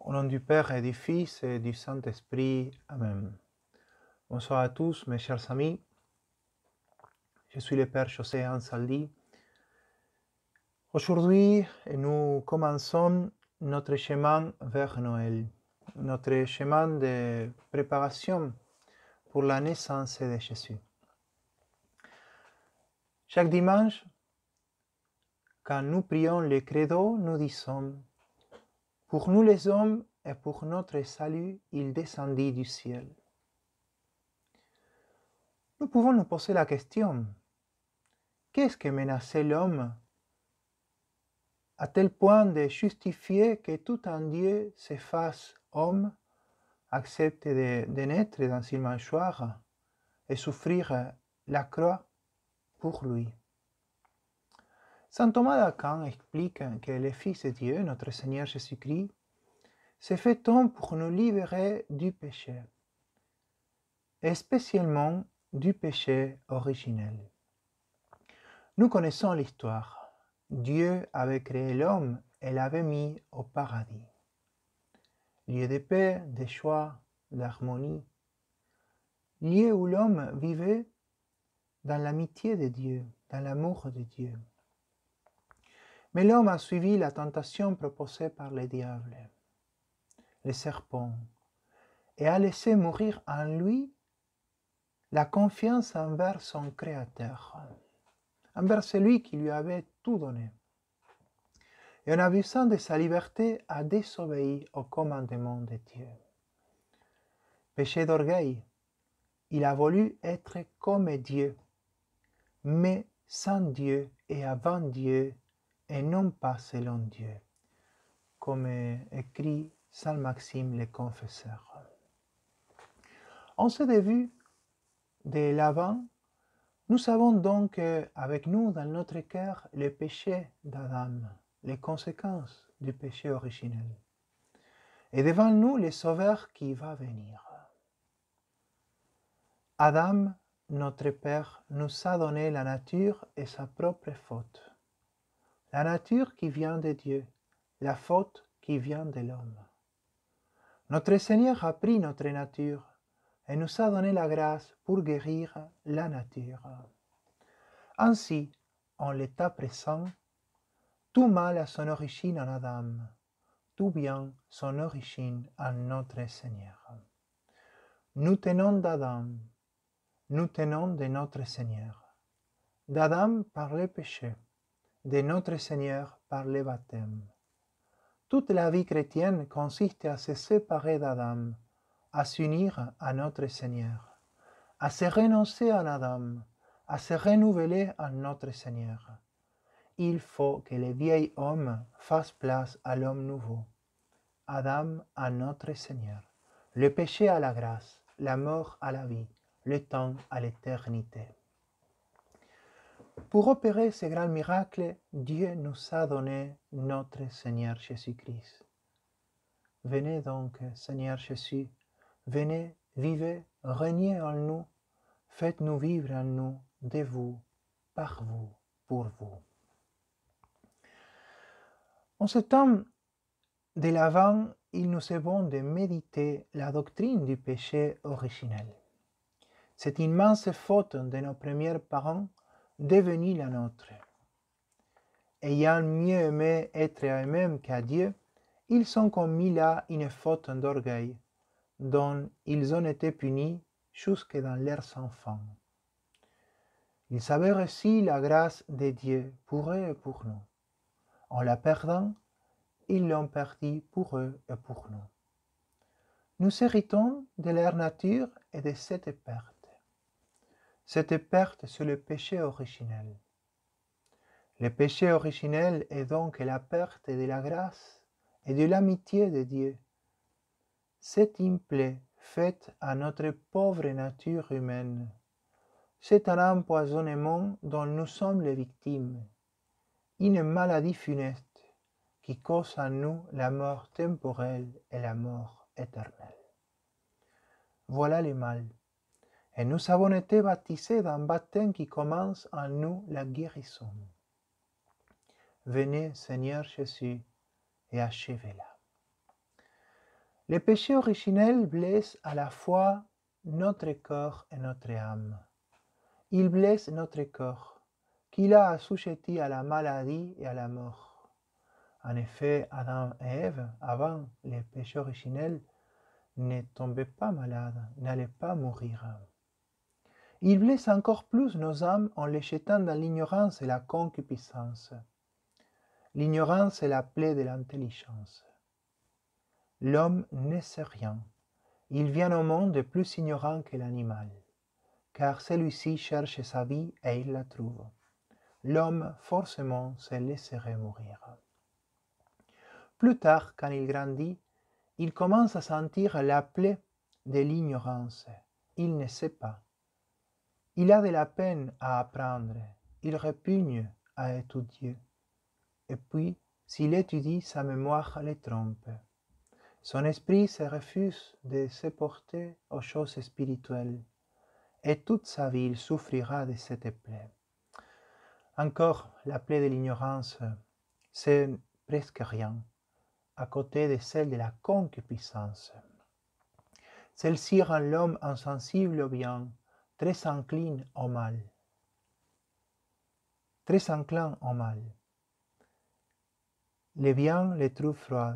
Au nom du Père et du Fils et du Saint-Esprit. Amen. Bonsoir à tous, mes chers amis. Je suis le Père José Ansaldi. Aujourd'hui, nous commençons notre chemin vers Noël, notre chemin de préparation pour la naissance de Jésus. Chaque dimanche, quand nous prions le credo, nous disons: pour nous les hommes et pour notre salut, il descendit du ciel. Nous pouvons nous poser la question: qu'est-ce que menaçait l'homme à tel point de justifier que tout un Dieu se fasse homme, accepte de naître dans une mâchoire et souffrir la croix pour lui? Saint Thomas d'Aquin explique que le Fils de Dieu, notre Seigneur Jésus-Christ, s'est fait homme pour nous libérer du péché, et spécialement du péché originel. Nous connaissons l'histoire. Dieu avait créé l'homme et l'avait mis au paradis. Lieu de paix, de joie, d'harmonie. Lieu où l'homme vivait dans l'amitié de Dieu, dans l'amour de Dieu. Mais l'homme a suivi la tentation proposée par le diable, le serpent, et a laissé mourir en lui la confiance envers son Créateur, envers celui qui lui avait tout donné. Et en abusant de sa liberté, a désobéi au commandement de Dieu. Péché d'orgueil, il a voulu être comme Dieu, mais sans Dieu et avant Dieu, et non pas selon Dieu, comme écrit Saint Maxime le Confesseur. En ce début de l'Avent, nous savons donc avec nous dans notre cœur le péché d'Adam, les conséquences du péché originel. Et devant nous, le Sauveur qui va venir. Adam, notre Père, nous a donné la nature et sa propre faute. La nature qui vient de Dieu, la faute qui vient de l'homme. Notre Seigneur a pris notre nature et nous a donné la grâce pour guérir la nature. Ainsi, en l'état présent, tout mal a son origine en Adam, tout bien son origine en notre Seigneur. Nous tenons d'Adam, nous tenons de notre Seigneur. D'Adam par le péché, de notre Seigneur par le baptême. Toute la vie chrétienne consiste à se séparer d'Adam, à s'unir à notre Seigneur, à se renoncer à Adam, à se renouveler en notre Seigneur. Il faut que le vieil homme fasse place à l'homme nouveau. Adam à notre Seigneur, le péché à la grâce, la mort à la vie, le temps à l'éternité. Pour opérer ce grand miracle, Dieu nous a donné notre Seigneur Jésus-Christ. Venez donc, Seigneur Jésus, venez, vivez, régnez en nous, faites-nous vivre en nous, de vous, par vous, pour vous. En ce temps de l'Avent, il nous est bon de méditer la doctrine du péché originel. Cette immense faute de nos premiers parents devenue la nôtre. Ayant mieux aimé être à eux-mêmes qu'à Dieu, ils ont commis là une faute d'orgueil, dont ils ont été punis jusque dans leurs enfants. Ils avaient reçu la grâce de Dieu pour eux et pour nous. En la perdant, ils l'ont perdue pour eux et pour nous. Nous héritons de leur nature et de cette perte. Cette perte, c'est le péché originel. Le péché originel est donc la perte de la grâce et de l'amitié de Dieu. C'est une plaie faite à notre pauvre nature humaine. C'est un empoisonnement dont nous sommes les victimes, une maladie funeste qui cause en nous la mort temporelle et la mort éternelle. Voilà le mal. Et nous avons été baptisés d'un baptême qui commence en nous la guérison. Venez, Seigneur Jésus, et achevez-la. Le péché originel blesse à la fois notre corps et notre âme. Il blesse notre corps, qu'il a assujetti à la maladie et à la mort. En effet, Adam et Ève, avant le péché originel, ne tombaient pas malades, n'allaient pas mourir. Il blesse encore plus nos âmes en les jetant dans l'ignorance et la concupiscence. L'ignorance est la plaie de l'intelligence. L'homme ne sait rien. Il vient au monde plus ignorant que l'animal, car celui-ci cherche sa vie et il la trouve. L'homme forcément se laisserait mourir. Plus tard, quand il grandit, il commence à sentir la plaie de l'ignorance. Il ne sait pas. Il a de la peine à apprendre. Il répugne à étudier. Et puis, s'il étudie, sa mémoire le trompe. Son esprit se refuse de se porter aux choses spirituelles. Et toute sa vie, il souffrira de cette plaie. Encore, la plaie de l'ignorance, c'est presque rien, à côté de celle de la concupiscence. Celle-ci rend l'homme insensible au bien, très enclin au mal. Très enclin au mal. Le bien le trouve froid,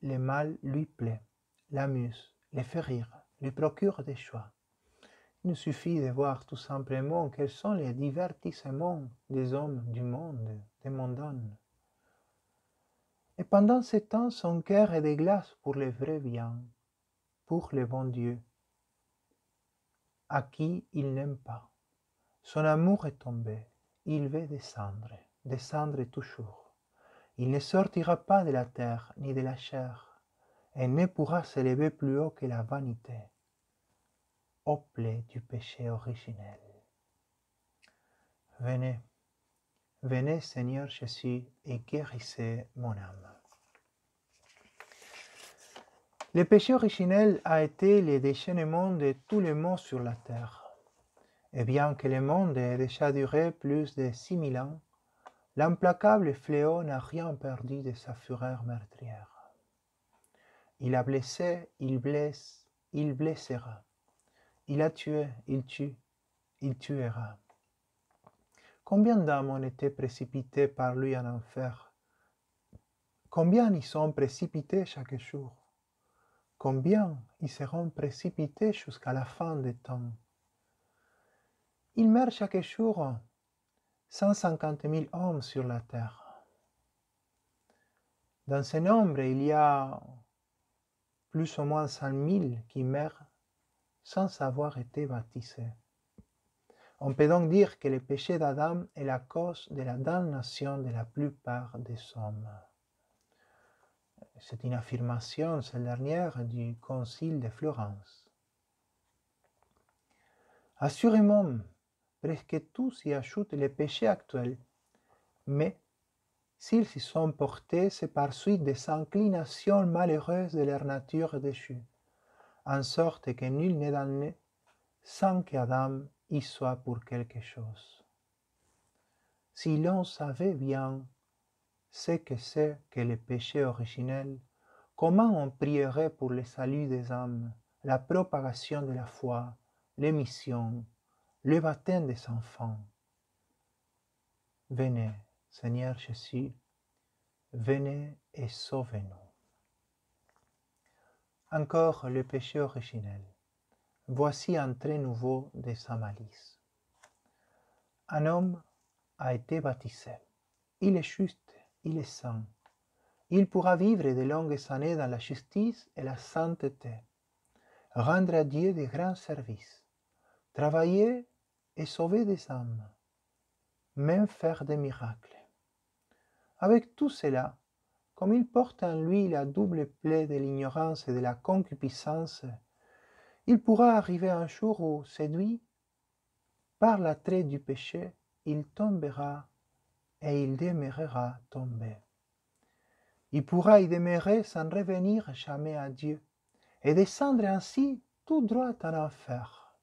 le mal lui plaît, l'amuse, le fait rire, lui procure des joies. Il nous suffit de voir tout simplement quels sont les divertissements des hommes du monde, des mondains. Et pendant ce temps, son cœur est de glace pour le vrai bien, pour le bon Dieu, à qui il n'aime pas. Son amour est tombé, il veut descendre, descendre toujours. Il ne sortira pas de la terre ni de la chair, et ne pourra s'élever plus haut que la vanité, aux plaies du péché originel. Venez, venez Seigneur Jésus, et guérissez mon âme. Le péché originel a été le déchaînement de tous les maux sur la terre. Et bien que le monde ait déjà duré plus de 6000 ans, l'implacable fléau n'a rien perdu de sa fureur meurtrière. Il a blessé, il blesse, il blessera. Il a tué, il tue, il tuera. Combien d'âmes ont été précipitées par lui en enfer? Combien y sont précipités chaque jour? Combien y seront précipités jusqu'à la fin des temps? Il meurt chaque jour 150 000 hommes sur la terre. Dans ce nombre, il y a plus ou moins 100 000 qui meurent sans avoir été baptisés. On peut donc dire que le péché d'Adam est la cause de la damnation de la plupart des hommes. C'est une affirmation, celle dernière, du Concile de Florence. Assurément, presque tous y ajoutent les péchés actuels, mais s'ils s'y sont portés, c'est par suite des inclinations malheureuses de leur nature déchue, en sorte que nul n'est damné sans qu'Adam y soit pour quelque chose. Si l'on savait bien ce que c'est que le péché originel, comment on prierait pour le salut des âmes, la propagation de la foi, l'émission, le baptême des enfants? Venez, Seigneur Jésus, venez et sauvez-nous. Encore le péché originel. Voici un trait nouveau de sa malice. Un homme a été baptisé. Il est juste, il est saint. Il pourra vivre de longues années dans la justice et la sainteté, rendre à Dieu de grands services, travailler et sauver des âmes, même faire des miracles. Avec tout cela, comme il porte en lui la double plaie de l'ignorance et de la concupiscence, il pourra arriver un jour où, séduit par l'attrait du péché, il tombera et il demeurera tombé. Il pourra y demeurer sans revenir jamais à Dieu et descendre ainsi tout droit en enfer.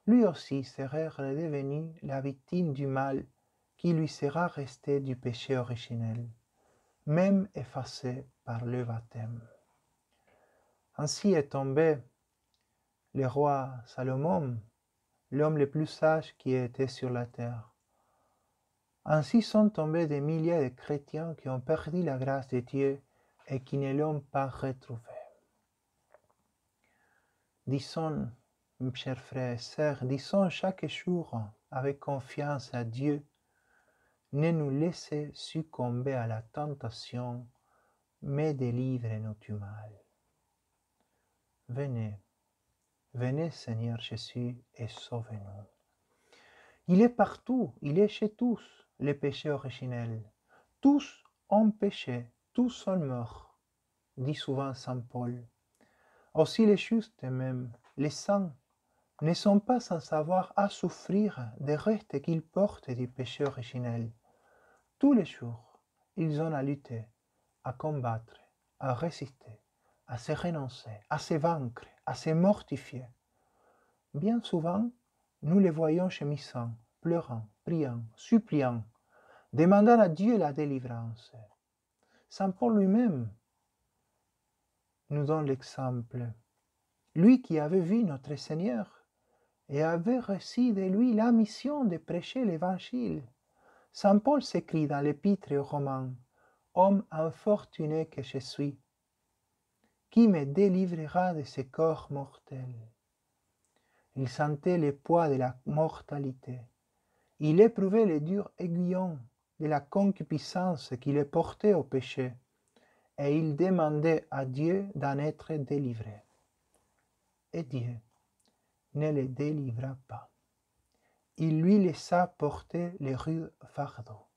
Lui aussi serait redevenu la victime du mal qui lui sera resté du péché originel, même effacé par le baptême. Ainsi est tombé le roi Salomon, l'homme le plus sage qui ait été sur la terre. Ainsi sont tombés des milliers de chrétiens qui ont perdu la grâce de Dieu et qui ne l'ont pas retrouvée. Disons, mes chers frères et sœurs, disons chaque jour avec confiance à Dieu, ne nous laissez succomber à la tentation, mais délivre-nous du mal. Venez, venez Seigneur Jésus et sauvez-nous. Il est partout, il est chez tous, le péché originel. Tous ont péché, tous sont morts, dit souvent Saint Paul. Aussi les justes même, les saints, ne sont pas sans savoir à souffrir des restes qu'ils portent du péché originel. Tous les jours, ils ont à lutter, à combattre, à résister, à se renoncer, à se vaincre, à se mortifier. Bien souvent, nous les voyons gémissant, pleurant, priant, suppliant, demandant à Dieu la délivrance. Saint Paul lui-même nous donne l'exemple. Lui qui avait vu notre Seigneur et avait reçu de lui la mission de prêcher l'Évangile. Saint Paul s'écrit dans l'Épître aux Romains, « Homme infortuné que je suis, qui me délivrera de ce corps mortel ?» Il sentait le poids de la mortalité. Il éprouvait le dur aiguillon de la concupiscence qui le portait au péché, et il demandait à Dieu d'en être délivré. Et Dieu ne le délivra pas. Il lui laissa porter le rude fardeau,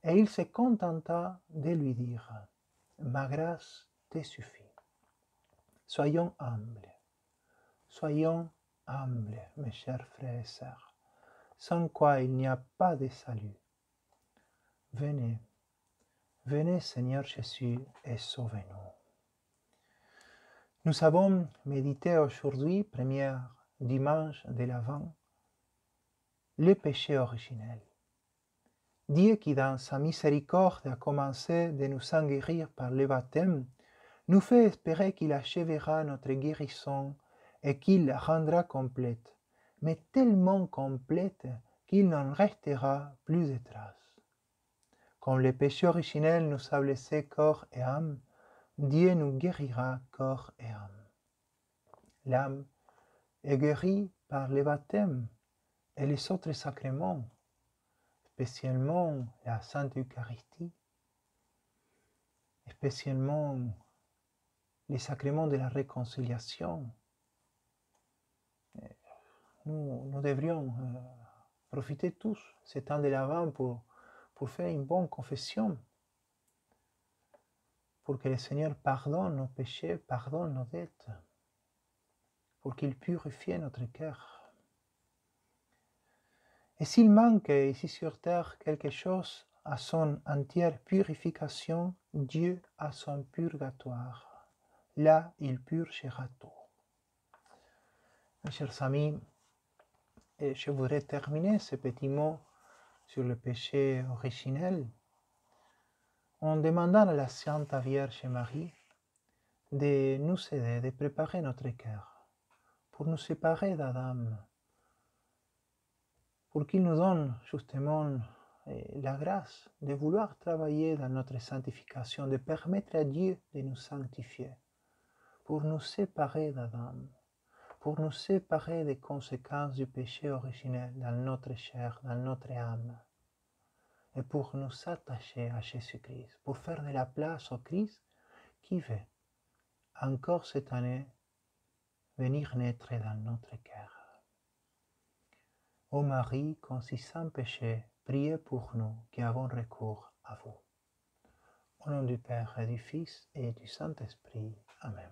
et il se contenta de lui dire, « Ma grâce te suffit. » Soyons humbles, mes chers frères et sœurs, sans quoi il n'y a pas de salut. Venez, venez Seigneur Jésus et sauvez-nous. Nous avons médité aujourd'hui, premier dimanche de l'Avent, le péché originel. Dieu qui dans sa miséricorde a commencé de nous en guérir par le baptême, nous fait espérer qu'il achèvera notre guérison et qu'il la rendra complète, mais tellement complète qu'il n'en restera plus de traces. Comme le péché originel nous a blessé corps et âme, Dieu nous guérira corps et âme. L'âme est guérie par le baptême et les autres sacrements, spécialement la Sainte Eucharistie, spécialement les sacrements de la réconciliation. Nous devrions profiter tous ce temps de l'Avent pour faire une bonne confession, pour que le Seigneur pardonne nos péchés, pardonne nos dettes, pour qu'il purifie notre cœur. Et s'il manque ici sur terre quelque chose à son entière purification, Dieu a son purgatoire. Là, il purgera tout. Mes chers amis, et je voudrais terminer ce petit mot sur le péché originel en demandant à la Sainte Vierge Marie de nous aider, de préparer notre cœur pour nous séparer d'Adam, pour qu'il nous donne justement la grâce de vouloir travailler dans notre sanctification, de permettre à Dieu de nous sanctifier, pour nous séparer d'Adam, pour nous séparer des conséquences du péché originel dans notre chair, dans notre âme, et pour nous attacher à Jésus-Christ, pour faire de la place au Christ qui veut, encore cette année, venir naître dans notre cœur. Ô Marie, conçue sans péché, priez pour nous qui avons recours à vous. Au nom du Père et du Fils et du Saint-Esprit. Amen.